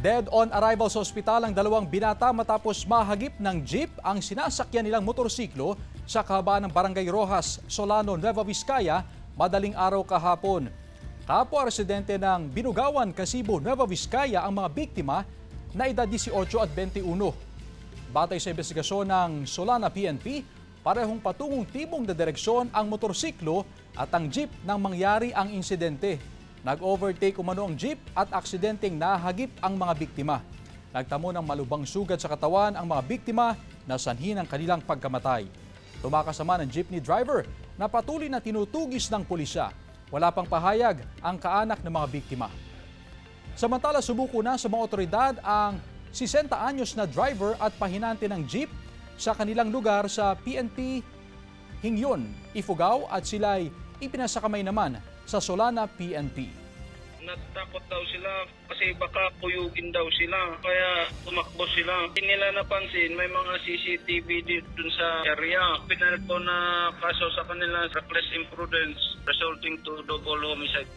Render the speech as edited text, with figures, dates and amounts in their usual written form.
Dead on arrival sa ospital ang dalawang binata matapos mahagip ng jeep ang sinasakyan nilang motorsiklo sa kahabaan ng Barangay Rojas, Solano, Nueva Vizcaya, madaling araw kahapon. Kapwa residente ng Binugawan, Casibo, Nueva Vizcaya ang mga biktima na edad 18 at 21. Batay sa investigasyon ng Solana PNP, parehong patungong timong na direksyon ang motorsiklo at ang jeep nang mangyari ang insidente. Nag-overtake umano ang jeep at aksidenteng nahagip ang mga biktima. Nagtamo ng malubhang sugat sa katawan ang mga biktima na sanhi ng kanilang pagkamatay. Tumakas naman ang jeepney driver na patuloy na tinutugis ng pulisya. Wala pang pahayag ang kaanak ng mga biktima. Samantala, subuko na sa mga otoridad ang 60 anyos na driver at pahinante ng jeep sa kanilang lugar sa PNP Hingyon, Ifugao at sila'y ipinasakamay naman sa Solana PNP. Natakot daw sila kasi baka kuyugin daw sila, kaya tumakbo sila. Hindi nila napansin, may mga CCTV dun sa area. Pinalito na kaso sa kanila, reckless imprudence resulting to double homicide.